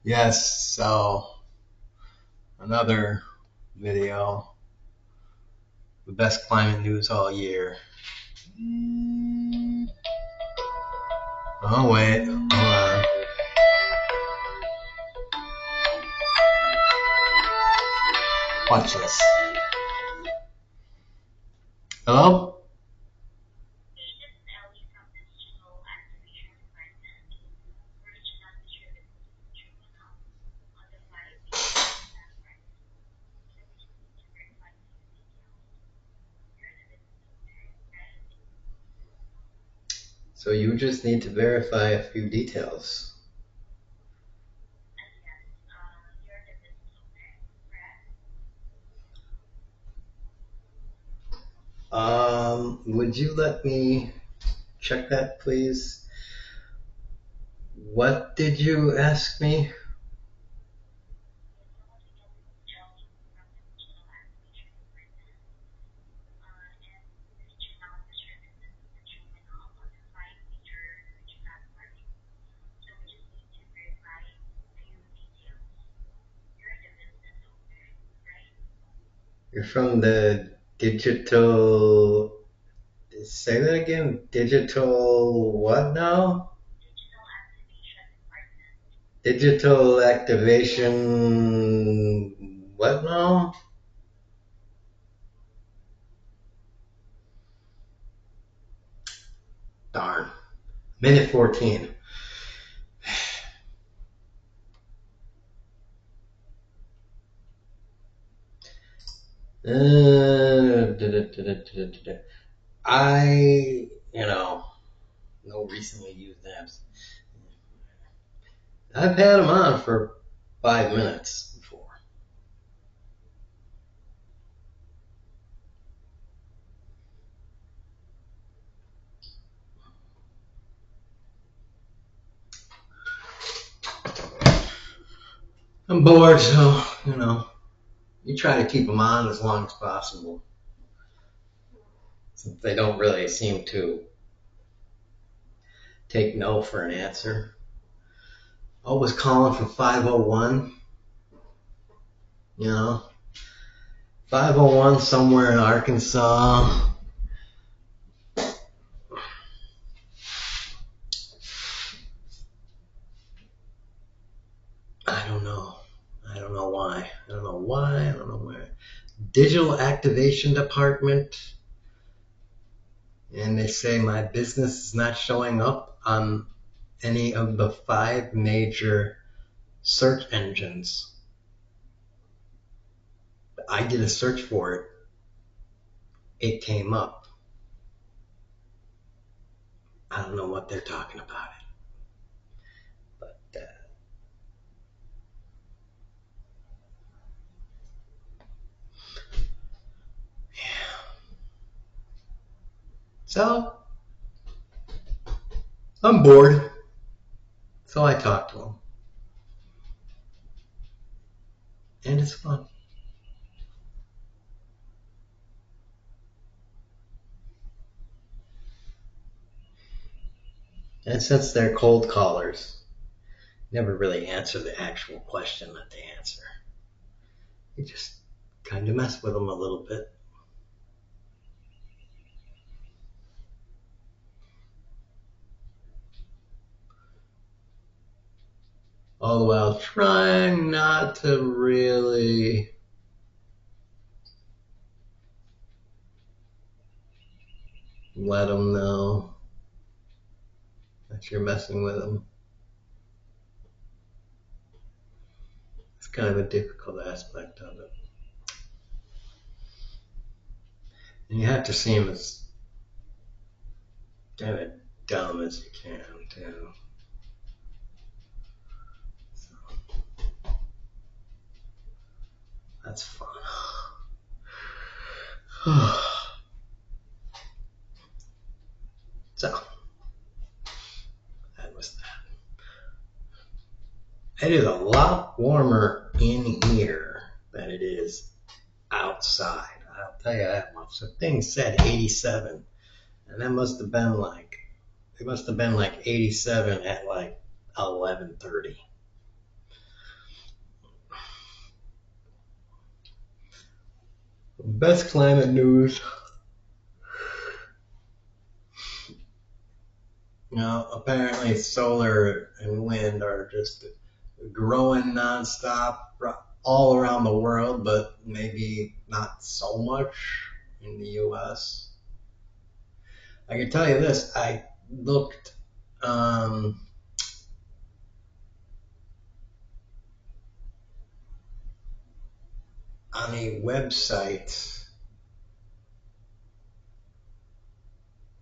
Yes, so another video, the best climate news all year. Oh wait, hold on. Watch this. Hello? So you just need to verify a few details. Would you let me check that, please? What did you ask me? You're from the digital. Say that again. Digital what now? Digital activation. What now? Darn. Minute 14. I, no recently used apps. I've had them on for 5 minutes before. I'm bored, so, you try to keep them on as long as possible. Since they don't really seem to take no for an answer. Always calling from 501, 501 somewhere in Arkansas. I don't know. I don't know why. I don't know why. I don't know where. Digital activation department. And they say my business is not showing up on any of the 5 major search engines. I did a search for it. It came up. I don't know what they're talking about it. But yeah. So I'm bored. So I talk to them. And it's fun. And since they're cold callers, never really answer the actual question that they answer. You just kind of mess with them a little bit. All the while trying not to really let them know that you're messing with them. It's kind of a difficult aspect of it. And you have to seem as kind of dumb as you can, too. So, that's fun. So, that was that. It is a lot warmer in here than it is outside. I'll tell you that much. The thing said 87, and that must have been like, it must have been like 87 at like 11:30. Best climate news. Apparently solar and wind are just growing nonstop all around the world, but maybe not so much in the U.S. I can tell you this: I looked um, on a website.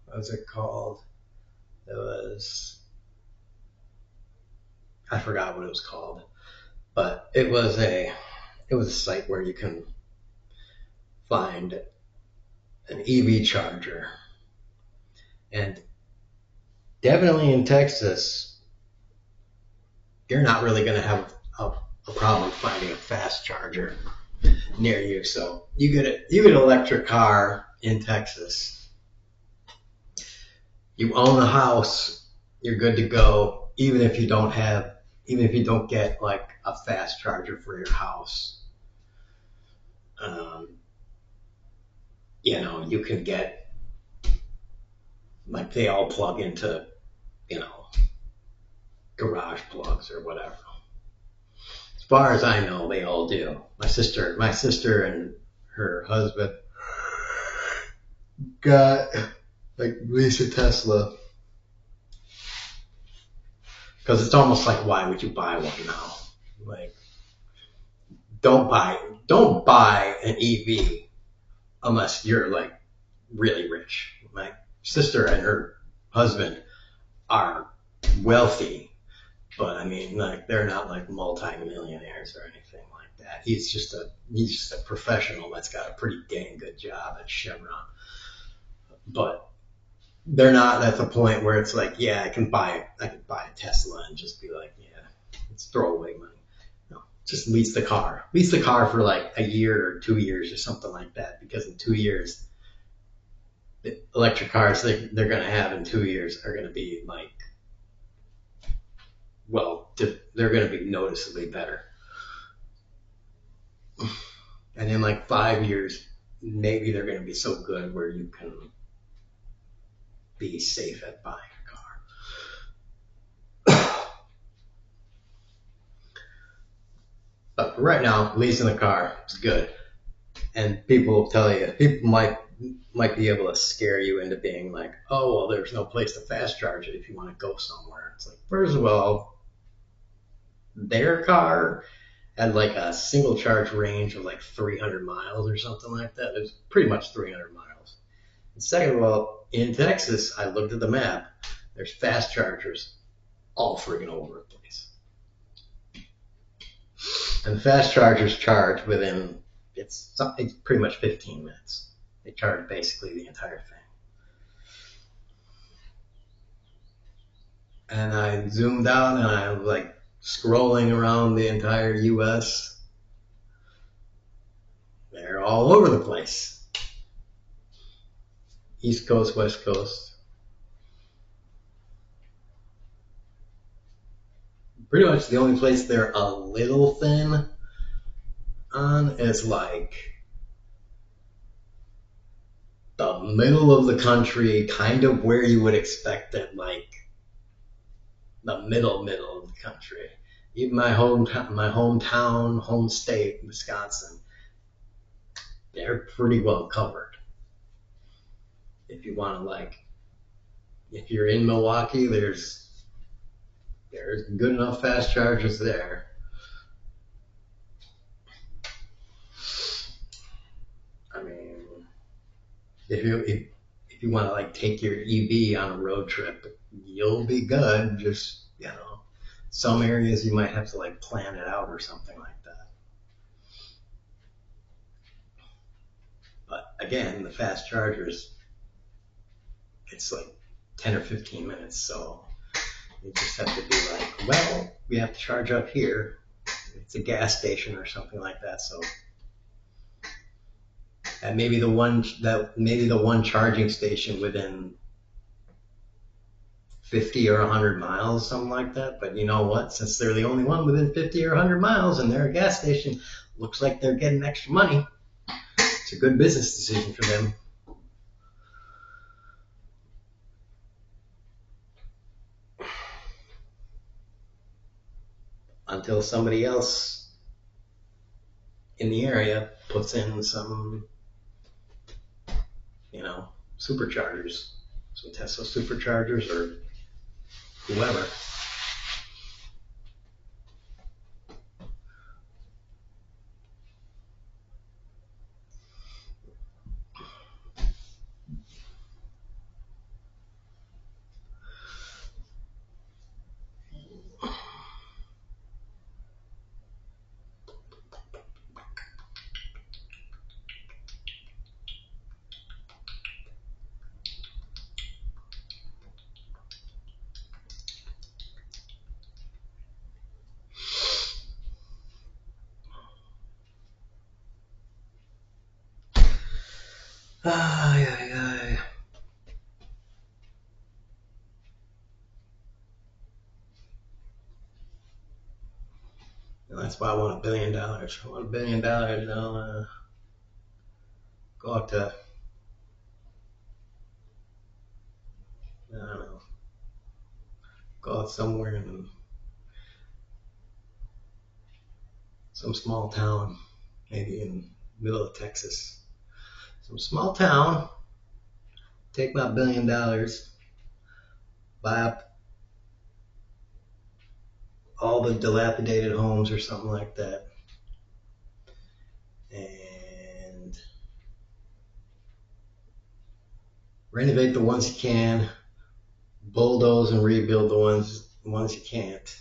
What was it called? It was, I forgot what it was called, but it was a site where you can find an EV charger, and definitely in Texas, you're not really going to have a problem finding a fast charger near you. So you get an electric car in Texas, you own a house, you're good to go. Even if you don't get like a fast charger for your house, um, you can get, like, they all plug into, you know, garage plugs or whatever. As far as I know, they all do. My sister and her husband got, like, leased a Tesla, because it's almost like, why would you buy one now? Like, don't buy an EV unless you're like really rich. My sister and her husband are wealthy, but I mean, like, they're not like multi-millionaires or anything like that. He's just a professional that's got a pretty dang good job at Chevron, but they're not at the point where it's like, yeah, I could buy a Tesla and just be like, yeah, it's throwaway money. No, just lease the car for like a year or 2 years or something like that, because in 2 years, the electric cars they're going to have in 2 years are going to be like, well, they're going to be noticeably better. And in like 5 years, maybe they're going to be so good where you can be safe at buying a car. But right now, leasing a car is good. And people might be able to scare you into being like, oh, well, there's no place to fast charge it if you want to go somewhere. It's like, first of all, their car had like a single charge range of like 300 miles or something like that. It was pretty much 300 miles. And second of all, in Texas, I looked at the map, there's fast chargers all friggin' over the place. And the fast chargers charge within, it's pretty much 15 minutes. They charge basically the entire thing. And I zoomed out and I was like scrolling around the entire US. They're all over the place. East Coast, West Coast. Pretty much the only place they're a little thin on is like the middle of the country, kind of where you would expect it, like the middle of the country. Even my hometown, home state, Wisconsin, they're pretty well covered. If you want to, like, if you're in Milwaukee, there's good enough fast chargers there. I mean, if you want to like take your EV on a road trip, you'll be good. Just, some areas you might have to like plan it out or something like that. But again, the fast chargers, it's like 10 or 15 minutes, so you just have to be like, well, we have to charge up here. It's a gas station or something like that, so. And maybe the one charging station within 50 or 100 miles, something like that. But you know what? Since they're the only one within 50 or 100 miles and they're a gas station, looks like they're getting extra money. It's a good business decision for them. Until somebody else in the area puts in some, superchargers, some Tesla superchargers or whoever. Ay, ay, ay. And that's why I want $1 billion. I want $1 billion. I'll go out to, I don't know, go out somewhere in some small town, maybe in the middle of Texas. Some small town, take my $1 billion, buy up all the dilapidated homes or something like that, and renovate the ones you can, bulldoze and rebuild the ones you can't,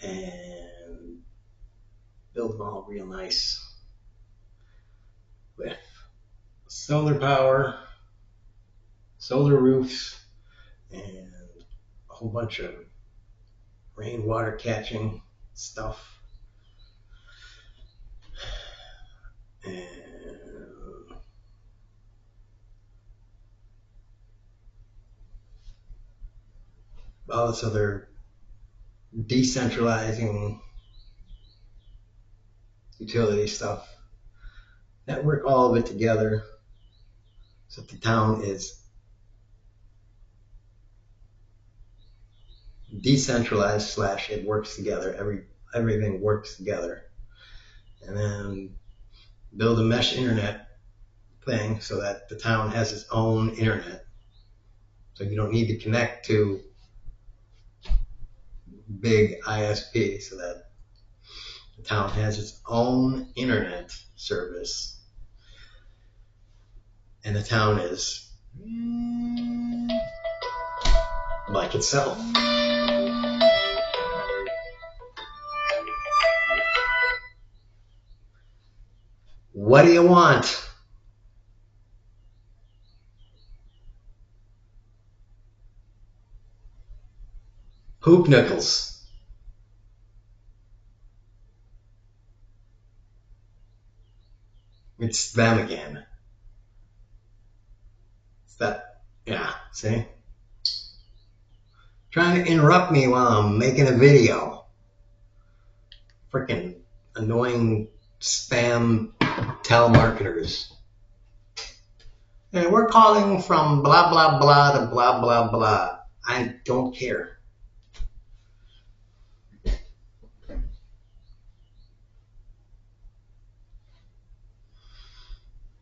and build them all real nice with solar power, solar roofs, and a whole bunch of rainwater catching stuff. And all this other decentralizing utility stuff. Network all of it together so that the town is decentralized / it works together. Everything works together. And then build a mesh internet thing so that the town has its own internet. So you don't need to connect to big ISP, so that the town has its own internet service. And the town is like itself. What do you want? Hoop nickels. It's them again. It's that, yeah, see? Trying to interrupt me while I'm making a video. Freaking annoying spam telemarketers. And we're calling from blah, blah, blah to blah, blah, blah. I don't care.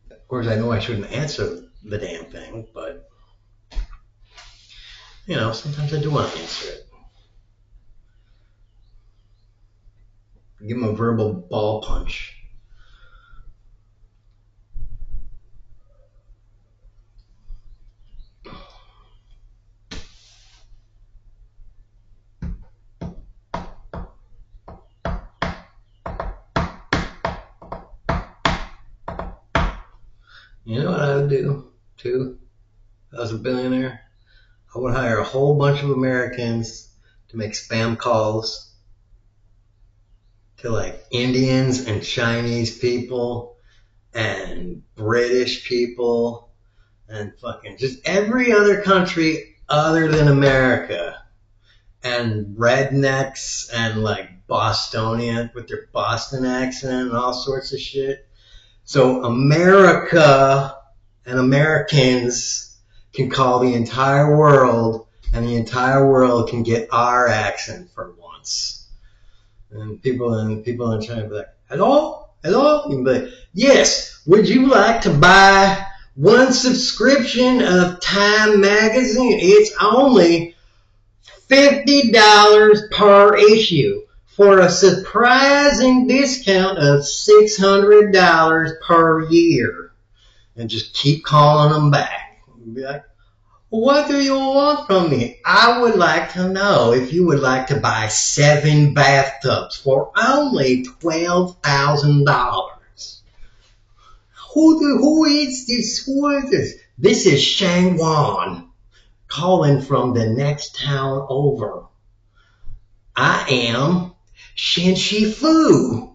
Of course, I know I shouldn't answer the damn thing, but, sometimes I do want to answer it. Give them a verbal ball punch. You know what I would do, too? If I was a billionaire, I would hire a whole bunch of Americans to make spam calls to like Indians and Chinese people and British people and fucking just every other country other than America, and rednecks and like Bostonian with their Boston accent and all sorts of shit. So America and Americans can call the entire world, and the entire world can get our accent for once. And people in China be like, hello? Hello? You can be like, yes, would you like to buy one subscription of Time Magazine? It's only $50 per issue for a surprising discount of $600 per year. And just keep calling them back. Be like, what do you want from me? I would like to know if you would like to buy 7 bathtubs for only $12,000. Who is this? Who is this? This is Shang Wan calling from the next town over. I am Shin Shi Fu.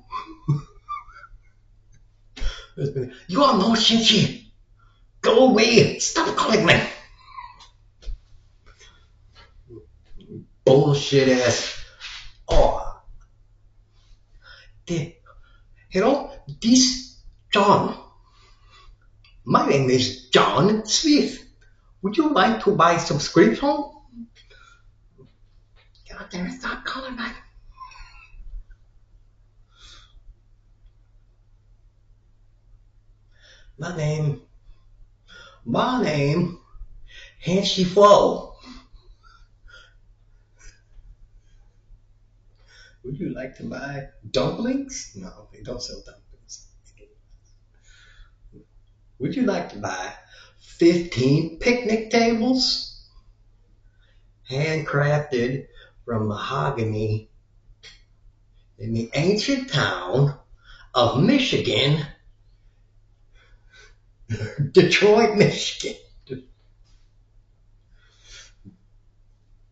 You are no Shin Shi. Go away. Stop calling me. Bullshit ass. Oh, hello, this John. My name is John Smith. Would you like to buy subscription? God damn it, stop calling back. My name, Han Shi Fo. Would you like to buy dumplings? No, they don't sell dumplings. Would you like to buy 15 picnic tables? Handcrafted from mahogany in the ancient town of Michigan, Detroit, Michigan.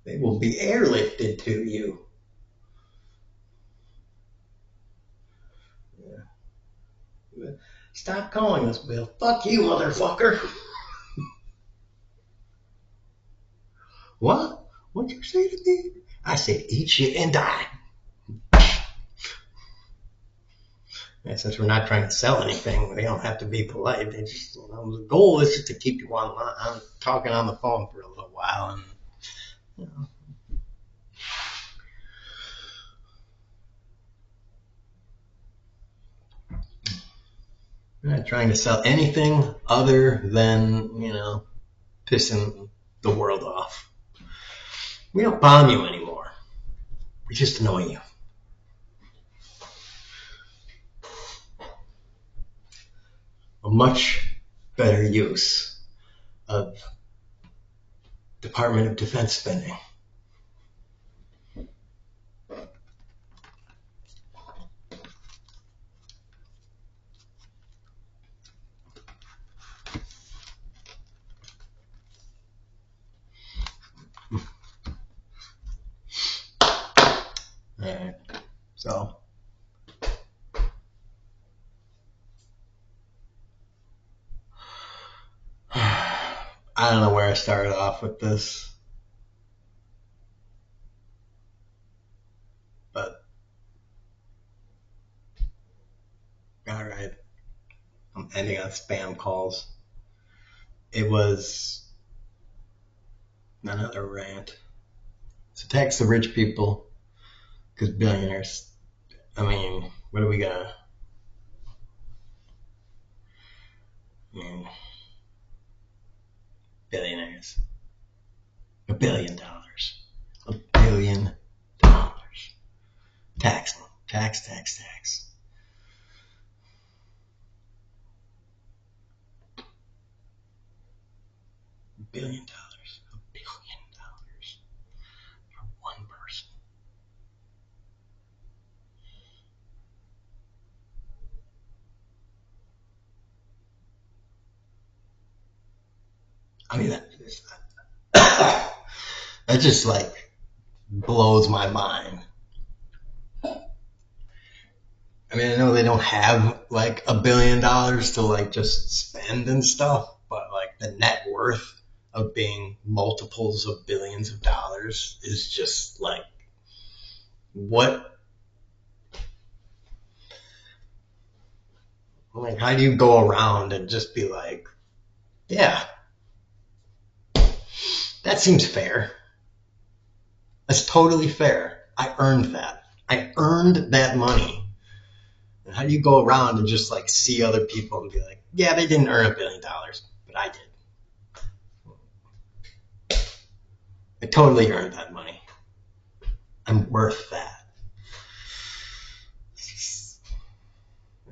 They will be airlifted to you. Yeah. Stop calling us, Bill. Fuck you, motherfucker. What? What'd you say to me? I said, eat shit and die. And since we're not trying to sell anything, they don't have to be polite. They just, the goal is just to keep you online. I'm talking on the phone for a little while, and we're not trying to sell anything other than, pissing the world off. We don't bomb you anymore. We just annoy you. A much better use of Department of Defense spending. Alright, so I don't know where I started off with this, but alright, I'm ending on spam calls. It was another rant. So tax the rich people, because billionaires, what are we gonna, billionaires, $1 billion, $1 billion, tax them, tax. $1 billion, $1 billion for one person. That just like blows my mind. I know they don't have like $1 billion to like just spend and stuff, but like the net worth of being multiples of billions of dollars is just like, what Like, how do you go around and just be like, yeah, that seems fair. That's totally fair. I earned that. I earned that money. And how do you go around and just like see other people and be like, yeah, they didn't earn $1 billion, but I did. I totally earned that money. I'm worth that.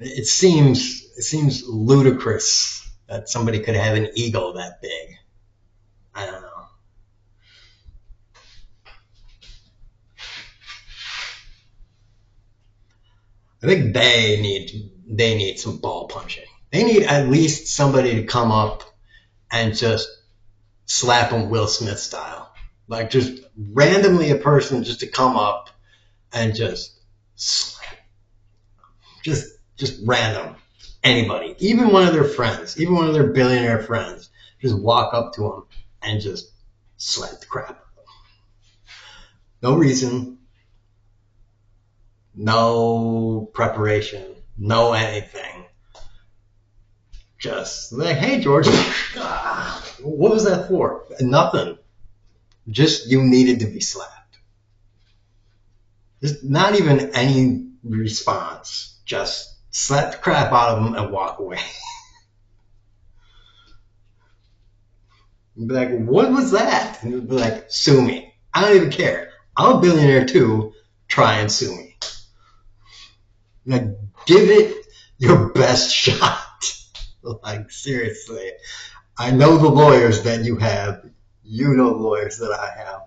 It seems ludicrous that somebody could have an ego that big. I don't know. I think they need some ball punching. They need at least somebody to come up and just slap them Will Smith style. Like just randomly a person just to come up and just slap. Just random. Anybody. Even one of their friends. Even one of their billionaire friends. Just walk up to them and just slap the crap out of them. No reason. No preparation. No anything. Just like, hey George, what was that for? Nothing. Just you needed to be slapped. Just not even any response. Just slap the crap out of them and walk away. You'd be like, what was that? And you'd be like, sue me. I don't even care. I'm a billionaire too. Try and sue me. Like, give it your best shot. Like, seriously. I know the lawyers that you have. You know the lawyers that I have.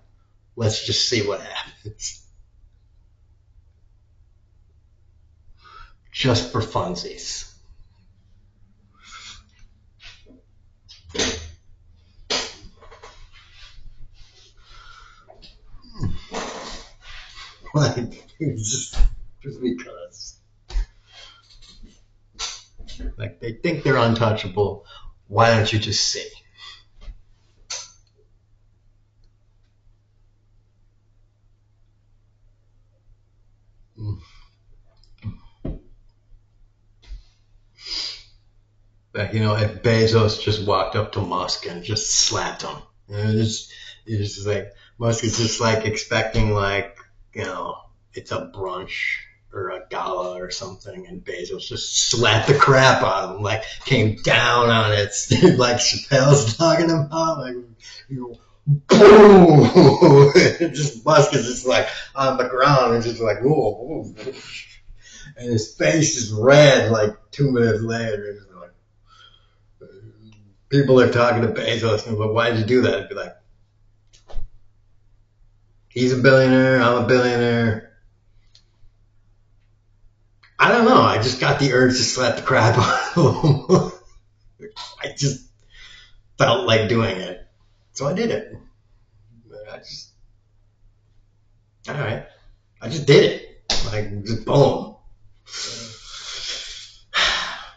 Let's just see what happens. Just for funsies. Like, just because. Like, they think they're untouchable. Why don't you just see? Like, if Bezos just walked up to Musk and just slapped him, it's just like Musk is just like expecting like it's a brunch or a gala or something, and Bezos just slapped the crap out of him, like came down on it, like Chappelle's talking about, like boom. Just Musk is just like on the ground and just like whoa, and his face is red like 2 minutes later. People are talking to Bezos and like, why did you do that? I'd be like, he's a billionaire, I'm a billionaire. I don't know. I just got the urge to slap the crap out of him. I just felt like doing it. So I did it. All right. I just did it. Like, just boom.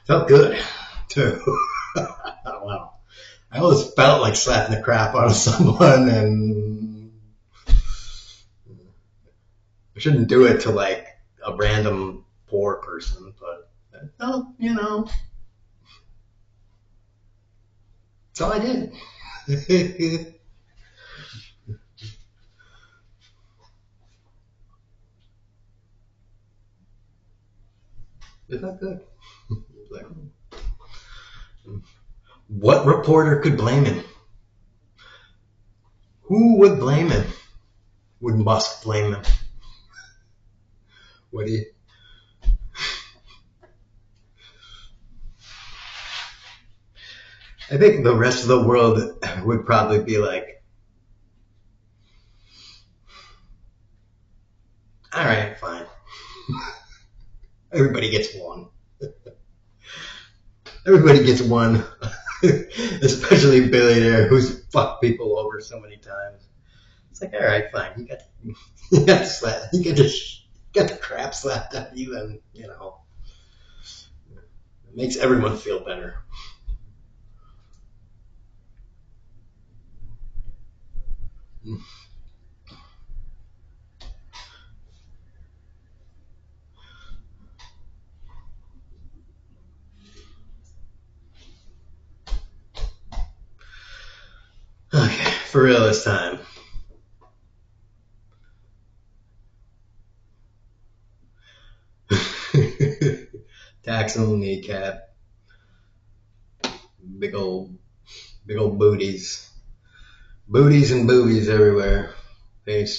Felt good, too. I don't know. I always felt like slapping the crap out of someone, and I shouldn't do it to like a random poor person, but that's all I did. Is that good? Like, what reporter could blame him? Who would blame him? Would Musk blame him? Would he? I think the rest of the world would probably be like, all right, fine. Everybody gets one. Everybody gets one. Especially a billionaire who's fucked people over so many times. It's like, all right, fine. You got slapped. You got the crap slapped out of you, and it makes everyone feel better. For real this time. Tax on kneecap. Big old, big old booties. Booties and boobies everywhere. Peace.